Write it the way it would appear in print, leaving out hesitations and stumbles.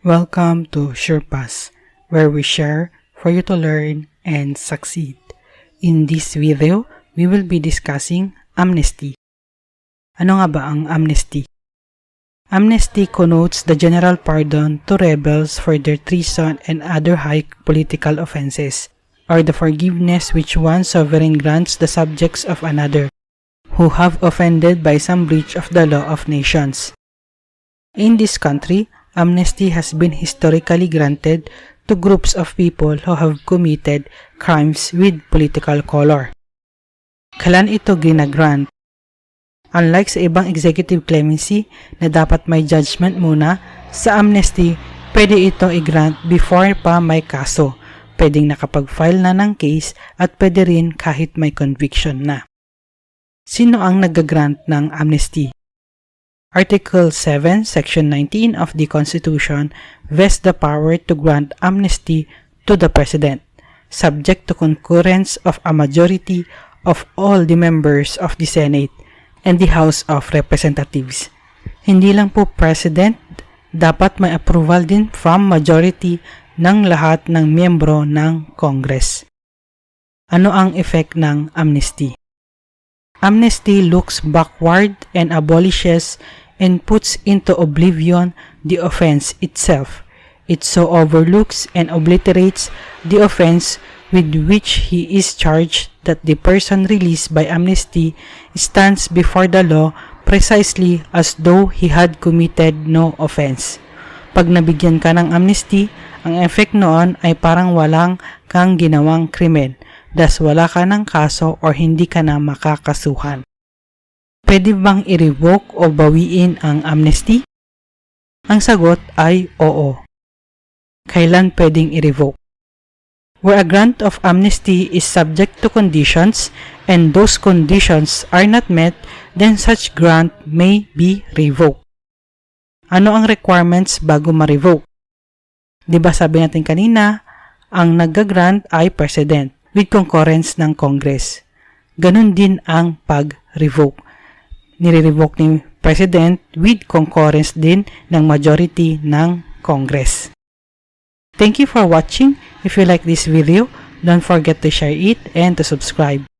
Welcome to SurePass, where we share for you to learn and succeed. In this video, we will be discussing amnesty. Ano nga ba ang amnesty? Amnesty connotes the general pardon to rebels for their treason and other high political offenses, or the forgiveness which one sovereign grants the subjects of another, who have offended by some breach of the law of nations. In this country, amnesty has been historically granted to groups of people who have committed crimes with political color. Kailan ito ginagrant? Unlike sa ibang executive clemency na dapat may judgment muna, sa amnesty, pwede ito i-grant before pa may kaso. Pwedeng nakapag-file na ng case at pwede rin kahit may conviction na. Sino ang nag-grant ng amnesty? Article 7, Section 19 of the Constitution vests the power to grant amnesty to the President, subject to concurrence of a majority of all the members of the Senate and the House of Representatives. Hindi lang po President, dapat may approval din from majority ng lahat ng miyembro ng Congress. Ano ang effect ng amnesty? Amnesty looks backward and abolishes and puts into oblivion the offense itself. It so overlooks and obliterates the offense with which he is charged that the person released by amnesty stands before the law precisely as though he had committed no offense. Pag nabigyan ka ng amnesty, ang effect noon ay parang walang kang ginawang krimen, thus wala ka ng kaso or hindi ka na makakasuhan. Pwede bang i-revoke o bawiin ang amnesty? Ang sagot ay oo. Kailan pwedeng i-revoke? Where a grant of amnesty is subject to conditions and those conditions are not met, then such grant may be revoked. Ano ang requirements bago ma-revoke? Diba sabi natin kanina, ang nag-grant ay President with concurrence ng Congress. Ganon din ang pag-revoke. Nire-revoke ni President with concurrence din ng majority ng Congress. Thank you for watching. If you like this video, don't forget to share it and to subscribe.